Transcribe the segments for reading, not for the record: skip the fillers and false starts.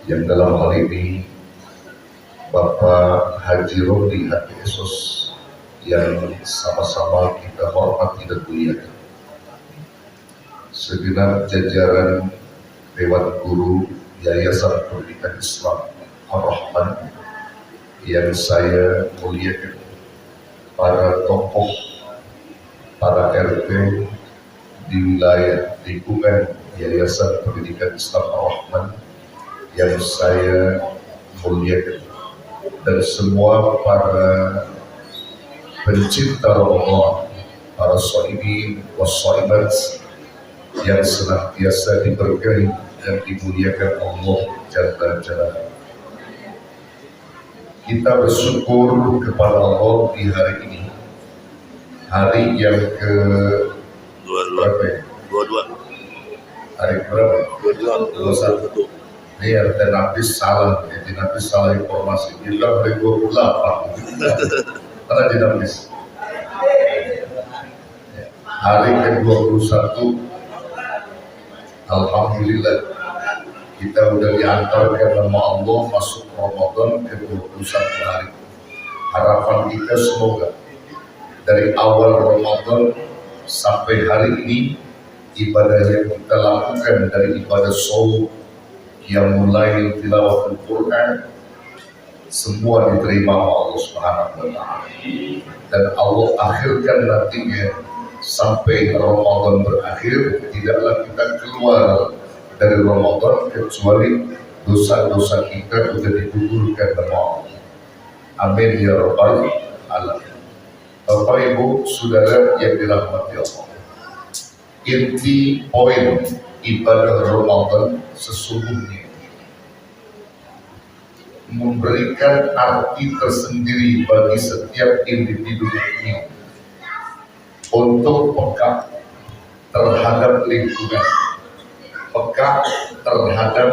yang dalam hal ini Bapak Haji Rodi HPSOS yang sama-sama kita hormati dan muliakan, segenap jajaran Dewan Guru Yayasan Pendidikan Islam Ar-Rahman yang saya muliakan, para tokoh, para RT di wilayah lingkungan Yayasan Pendidikan Islam Ar-Rahman yang saya muliakan, dan semua para pencinta Ramadan, para shaimin wassaimat yang senantiasa diberkahi dan dimuliakan Allah Jalla Jalaluhu. Kita bersyukur kepada Allah di hari ini, hari yang ke 22. Hari berapa? 21. Ini RT Nafis salah, jadi Nafis salah informasi. Kita hari 28. Karena di Nafis. Hari ke-21, Alhamdulillah, kita sudah diantarkan nama Allah masuk Ramadan ke-21 hari. Harapan kita semoga dari awal Ramadan sampai hari ini, ibadah yang kita lakukan dari ibadah shaum yang mulai tilawatul Quran semua diterima oleh Allah Subhanahu wa taala, dan Allah akhirkan nantinya sampai Ramadan berakhir tidaklah kita keluar dari Ramadan kecuali dosa-dosa kita sudah digugurkan oleh Allah. Amin ya rabbal alamin. Bapak Ibu Saudara yang dirahmati Allah, inti poin ibadah Ramadan sesungguhnya memberikan arti tersendiri bagi setiap individu ini untuk peka terhadap lingkungan, peka terhadap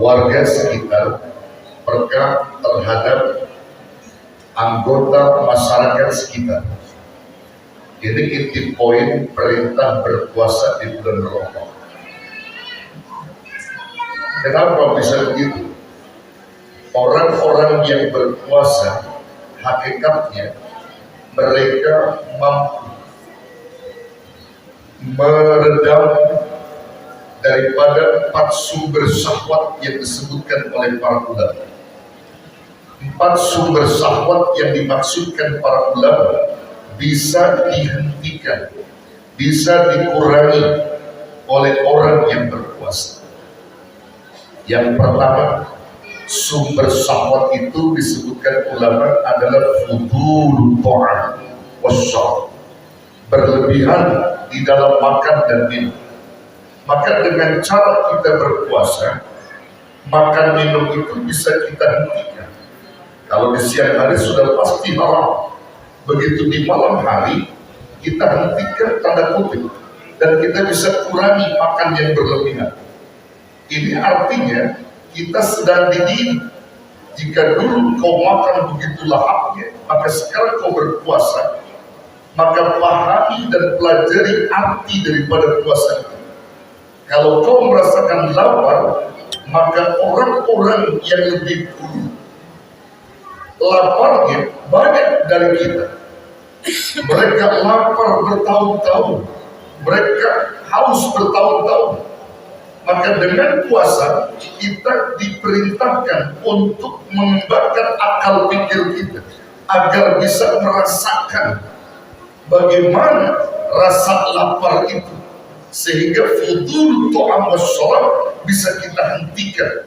warga sekitar, peka terhadap anggota masyarakat sekitar. Ini inti poin perintah berpuasa di bulan Ramadan. Kenapa bisa begitu? Orang-orang yang berpuasa hakikatnya mereka mampu meredam daripada 4 sumber syahwat yang disebutkan oleh para ulama. 4 sumber syahwat yang dimaksudkan para ulama bisa dihentikan, bisa dikurangi oleh orang yang berpuasa. Yang pertama, sumber syahwat itu disebutkan ulama adalah fudul ta'am wasyarab, berlebihan di dalam makan dan minum. Maka dengan cara kita berpuasa, makan minum itu bisa kita hentikan. Kalau di siang hari sudah pasti haram, begitu di malam hari kita hentikan tanda kutip, dan kita bisa kurangi makan yang berlebihan. Ini artinya kita sedang dididik. Jika dulu kau makan begitu lahapnya, maka sekarang kau berpuasa, maka pahami dan pelajari arti daripada puasa itu. Kalau kau merasakan lapar, maka orang-orang yang lebih dulu laparnya banyak dari kita. Mereka lapar bertahun-tahun, mereka haus bertahun-tahun. Maka dengan puasa kita diperintahkan untuk mengembangkan akal pikir kita agar bisa merasakan bagaimana rasa lapar itu, sehingga fudul ta'am wasyarab bisa kita hentikan.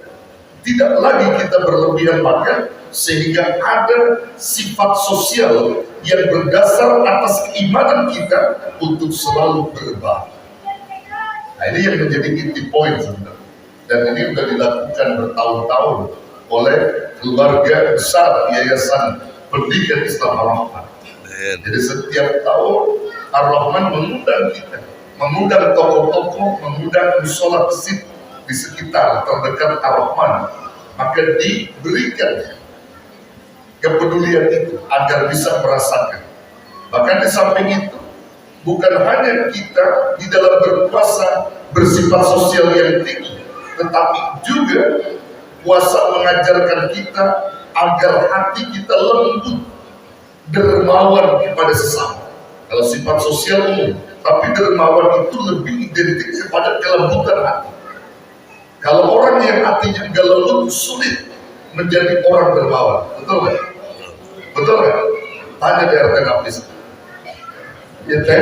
Tidak lagi kita berlebihan makan, sehingga ada sifat sosial yang berdasar atas keimanan kita untuk selalu berbagi. Nah, ini yang menjadi inti poin sebenarnya, dan ini sudah dilakukan bertahun-tahun oleh keluarga besar Yayasan Pendidikan Islam Ar-Rahman. Jadi setiap tahun Ar-Rahman mengundang kita, mengundang tokoh-tokoh, mengundang musola masjid di sekitar terdekat Ar-Rahman, maka diberikan kepedulian itu agar bisa merasakan. Bahkan di samping itu, bukan hanya kita di dalam berpuasa bersifat sosial yang tinggi, tetapi juga Puasa mengajarkan kita agar hati kita lembut, dermawan kepada sesama. Kalau sifat sosial umum, tapi dermawan itu lebih identik kepada kelembutan hati. Kalau orang yang hatinya enggak lembut, sulit menjadi orang dermawan. Betul nggak? Betul nggak? Tanya di RT Kapis. Ya teh.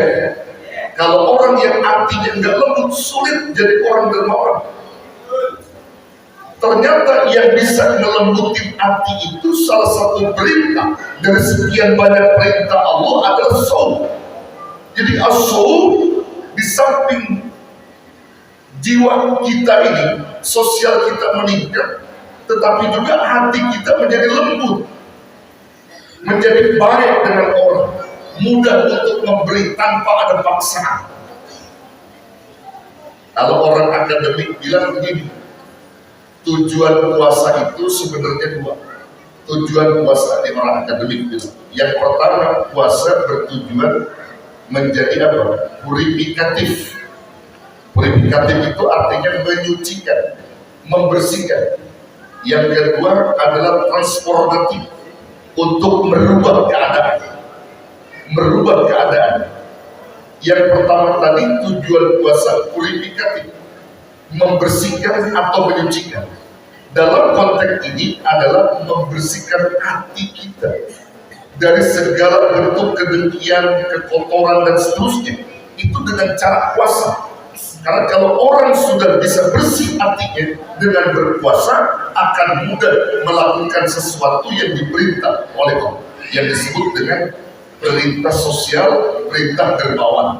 Kalau orang yang hatinya enggak lembut, sulit jadi orang dermawan. Ternyata yang bisa melembuti hati itu salah satu perintah dari sekian banyak perintah Allah adalah shaum. Jadi as-shaum di samping jiwa kita ini, sosial kita meningkat, tetapi juga hati kita menjadi lembut, menjadi baik dengan orang, mudah untuk memberi tanpa ada paksaan. Kalau orang akademik bilang begini, tujuan puasa itu sebenarnya dua. Tujuan puasa di orang akademik itu, yang pertama, puasa bertujuan menjadi apa? Purifikatif. Purifikatif itu artinya menyucikan, membersihkan. Yang kedua adalah transformatif, untuk merubah keadaan. Merubah keadaan. Yang pertama tadi tujuan puasa purifikatif, membersihkan atau menyucikan. Dalam konteks ini adalah membersihkan hati kita dari segala bentuk kedengkian, kekotoran dan seterusnya. Itu dengan cara puasa. Karena kalau orang sudah bisa bersih hatinya dengan berpuasa, akan mudah melakukan sesuatu yang diperintah oleh Allah, yang disebut dengan perintah sosial, perintah dermawan.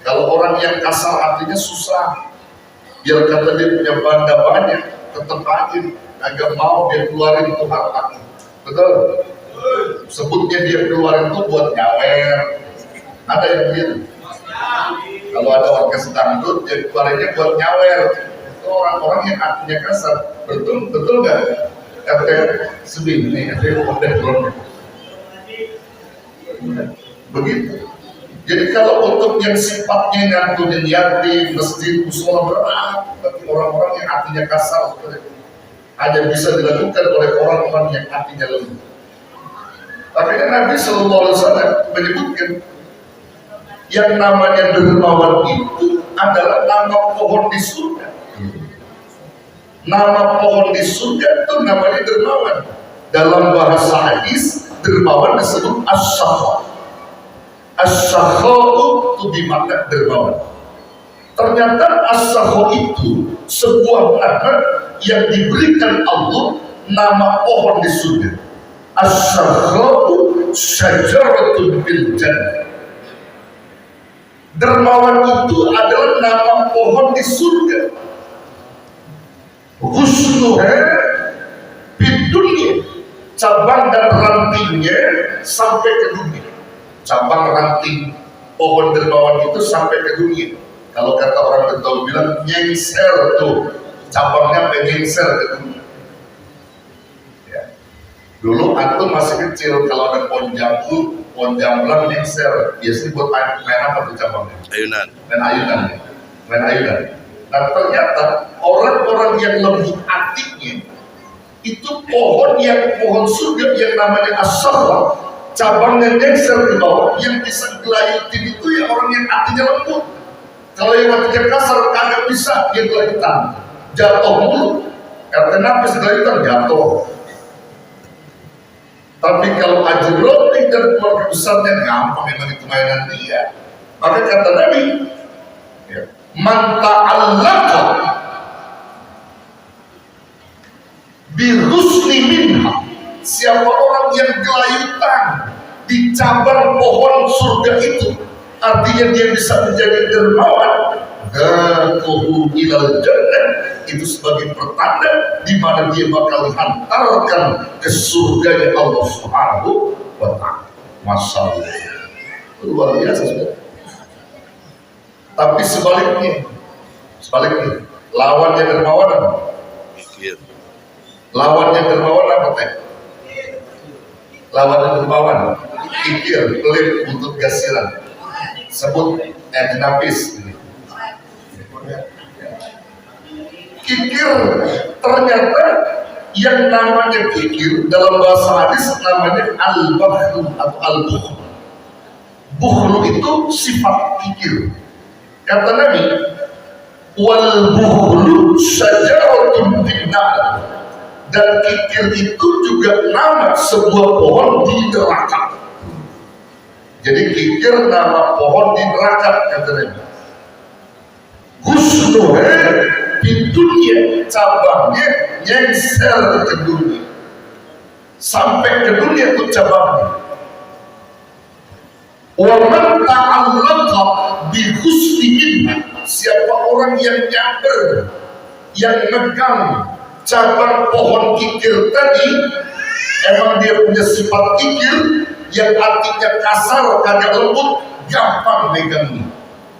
Kalau orang yang kasar hatinya susah. Biar kata dia punya benda banyak, tetap aja agak mau dia keluarin itu harta. Betul? Sebutnya dia keluarin itu buat nyawer. Ada yang gitu. Kalau ada orkes dangdut, dia keluarinnya buat nyawer. Itu orang-orang yang hatinya kasar. Betul nggak? RT Sebin nih, RT udah belum. Begitu. Jadi kalau untuk yang sifatnya ngantunin yatim, masjid, musola berat, bagi orang-orang yang hatinya kasar, hanya bisa dilakukan oleh orang-orang yang hatinya lembut. Makanya Nabi SAW menyebutkan yang namanya dermawan itu adalah nama pohon di surga. Nama pohon di surga itu namanya dermawan. Dalam bahasa hadis, dermawan disebut as-sakha. As-sakha'u itu dimakna dermawan. Ternyata as-sakha itu sebuah nama yang diberikan Allah, nama pohon di surga. As-sakha'u syajaratun bil jannah. Dermawan itu adalah nama pohon di surga. Husnuha fid dunya, cabang dan rantingnya sampai ke dunia. Cabang ranting pohon dermawan itu sampai ke dunia. Kalau kata orang Betawi bilang nyengser tuh, cabangnya nyengser ke dunia. Ya. Dulu antum masih kecil, kalau ada pohon jambu, pohon jamblang nyengser, biasanya buat main apa tuh cabangnya? Ayunan. Main ayunan. Nah ternyata orang-orang yang lembut hatinya itu pohon surga yang namanya as-sakha, cabangnya nyengser ke bawah, yang bisa gelayutin itu ya orang yang hatinya lembut. Kalau yang hatinya kasar kagak bisa dia gelayutan, jatuh mulu. Kata Nabi gelayutan jatuh. Tapi kalau Haji Roti dan keluarga besarnya gampang, memang itu mainan dia. Maka kata Nabi, man ta'allaqa bi husni minha, siapa orang yang gelayutan di cabang pohon surga itu, artinya dia bisa menjadi dermawan. Dakuhu ilal jannah, itu sebagai pertanda di mana dia bakal dihantarkan ke surganya Allah Subhanahu wa ta'ala. Masya Allah, luar biasa sudah. Tapi sebaliknya, lawannya dermawan apa? Lawannya dermawan apa teh? Lawannya dermawan, kikir, pelit, buntut gasiran. Sebut dinapis. Kikir ternyata yang namanya kikir dalam bahasa hadis namanya al-bakhlu atau al-bukhl. Bukhlu itu sifat kikir. Kata Nabi, wal bukhlu syajaratun finnar, dan kikir itu juga nama sebuah pohon di neraka. Jadi kikir nama pohon di neraka, kata Nabi. Husnuha di dunia, cabangnya nyengser ke dunia, sampai ke dunia itu cabangnya. Wa man ta'allaqa bi husnihin, siapa orang yang nyamber, yang megang cabang pohon kikir tadi, emang dia punya sifat kikir yang artinya kasar, kagak lembut, gampang megangnya.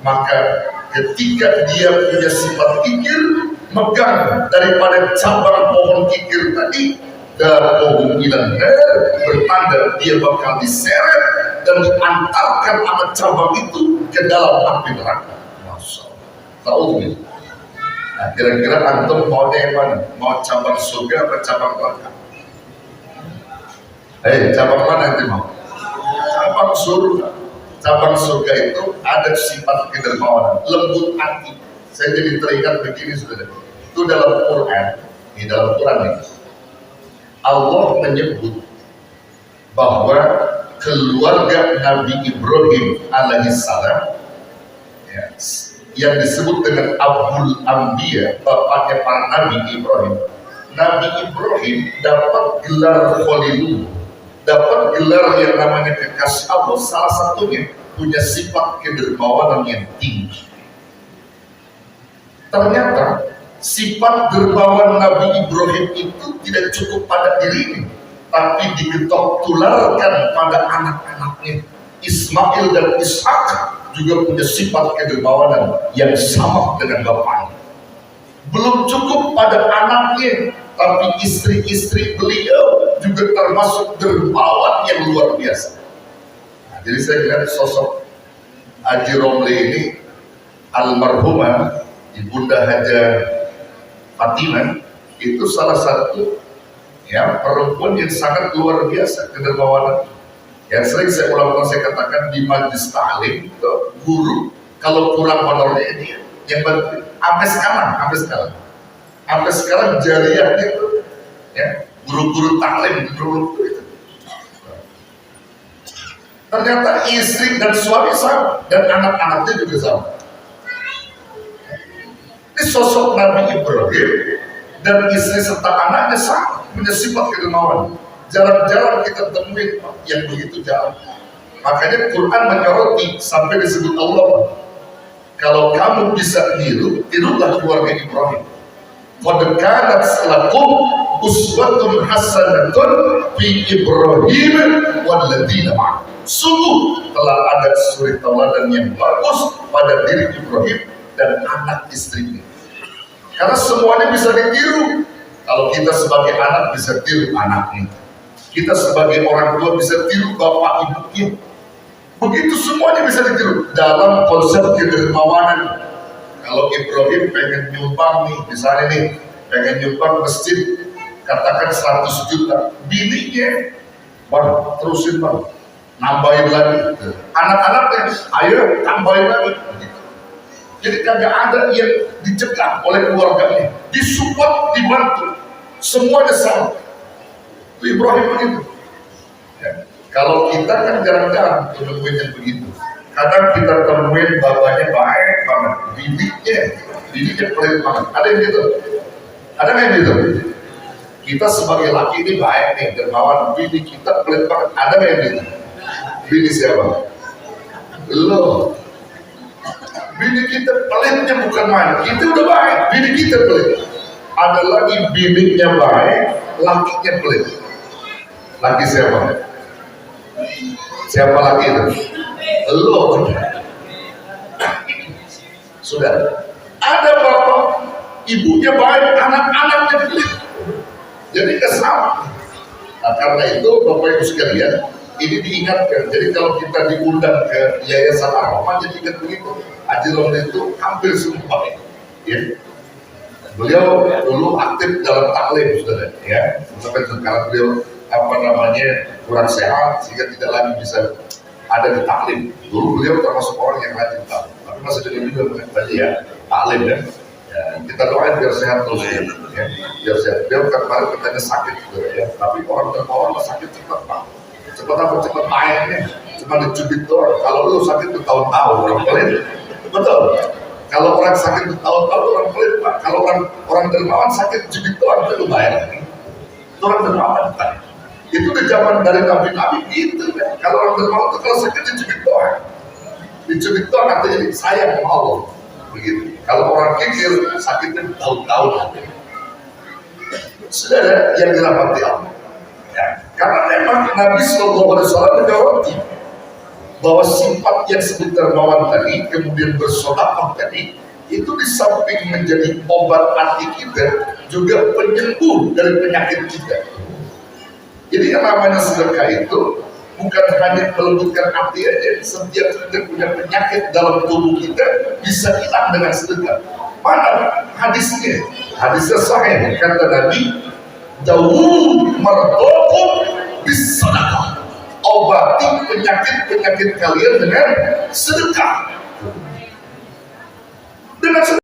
Maka ketika dia punya sifat kikir, megang daripada cabang pohon kikir tadi, kemungkinan bertanda dia bakal diseret dan diantarkan sama cabang itu ke dalam api neraka. Masya Allah. Tahu gitu? Nah, kira-kira antum mau yang mana? Mau cabang surga atau cabang neraka? Cabang mana yang mau? Cabang surga. Cabang surga itu ada sifat kedermawanan, lembut hati. Saya jadi teringat begini, saudara. Itu dalam Quran. Di dalam Quran ini, Allah menyebut bahwa keluarga Nabi Ibrahim alaihissalam, ya, yang disebut dengan Abul Anbiya, bapaknya para Nabi Ibrahim. Nabi Ibrahim dapat gelar Khalilullah, dapat gelar yang namanya kekasih Allah. Salah satunya punya sifat kedermawanan yang tinggi. Ternyata sifat dermawan Nabi Ibrahim itu tidak cukup pada dirinya, tapi digetok tularkan pada anak-anaknya. Ismail dan Ishak juga punya sifat kedermawanan yang sama dengan bapaknya. Belum cukup pada anaknya, tapi istri-istri beliau juga termasuk dermawan yang luar biasa. Nah, jadi saya lihat sosok Haji Romli ini, almarhumah Ibunda Haja Fatimah, itu salah satu ya perempuan yang sangat luar biasa kedermawanan. Yang sering saya ulang-ulang saya katakan di majlis ta'lim, guru kalau kurang honornya dia yang bantu. Sampai sekarang jariahnya itu ya guru-guru taklim, guru-guru itu. Ternyata istri dan suami sama, dan anak-anaknya juga sama. Ini sosok Nabi Ibrahim dan istri serta anaknya sama, punya sifat kedermawanan. Jarang-jarang kita temuin yang begitu jauh. Makanya Quran menyoroti sampai disebut Allah, kalau kamu bisa niru, tirulah keluarga Ibrahim. Qad kanat lakum uswatun hasanatun fi Ibrahim walladzina ma'ahu. Sungguh telah ada suri tauladan yang bagus pada diri Ibrahim dan anak istrinya. Karena semuanya bisa ditiru. Kalau kita sebagai anak bisa tiru anaknya, kita sebagai orang tua bisa tiru bapak ibunya. Begitu semuanya bisa ditiru dalam konsep kedermawanan. Kalau Ibrahim pengen nyumbang nih, misalnya nih, pengen nyumbang masjid, katakan 100 juta, bininya, bang, terusin bang, nambahin lagi. Anak-anaknya, ayo tambahin lagi. Jadi kagak ada yang dicegah oleh keluarganya, disupport, dibantu, semuanya sama. Itu Ibrahim begitu. Ya. Kalau kita kan jarang-jarang temuin yang begitu. Kadang kita temuin bapaknya baik banget, bibitnya pelit banget. Ada yang gitu? Ada nggak yang gitu? Kita sebagai laki ini baik nih, dermawan, bini kita pelit banget. Ada nggak yang gitu? Bini siapa? Lo. Bini kita pelitnya bukan main. Kita udah baik, bini kita pelit. Ada lagi bininya baik, lakinya pelit. Laki siapa? Siapa laki itu? Lo. Sudah. Ada bapak, ibunya baik, anak-anaknya pelit. Jadi kesal. Nah, karena itu Bapak Ibu sekalian, ini diingatkan. Jadi kalau kita diundang ke Yayasan Ar-Rahman, jadi ingat begitu. Haji Romli itu hampir semua, ya. Beliau dulu aktif dalam taklim, saudara, ya. Sampai sekarang beliau kurang sehat sehingga tidak lagi bisa ada di taklim. Dulu beliau termasuk orang yang rajin taklim, tapi masih jadi juga tadi ya taklim ya. Ya, kita doain biar sehat terus ya. Biar sehat. Beliau kemarin katanya sakit, saudara, ya. Tapi orang terbawa sakit cepat pak. Cepat apa? Cepat mainnya. Cuma dicubit doang. Kalau lu sakit bertahun-tahun, orang pelit. Betul. Kalau orang sakit bertahun-tahun orang pelit pak. Kalau orang dermawan sakit cubit doang, itu bayar. Itu orang dermawan pak. Itu di zaman dari nabi-nabi itu kan. Kalau orang dermawan itu kalau sakit dicubit doang. Dicubit doang artinya sayang sama Allah. Begitu. Kalau orang kikir sakitnya bertahun-tahun. Saudara yang dirahmati Allah. Ya, karena memang Nabi Sallallahu Alaihi Wasallam menyoroti bahwa sifat yang sebut dermawan tadi, kemudian bersedekah tadi, itu di samping menjadi obat hati kita, juga penyembuh dari penyakit kita. Jadi yang namanya sedekah itu bukan hanya melembutkan hati aja, setiap kita punya penyakit dalam tubuh kita bisa hilang dengan sedekah. Mana hadisnya? Hadisnya sahih, kata Nabi, Dawu mardokum bisadaqah. Obati penyakit-penyakit kalian dengan sedekah. Dengan sedekah.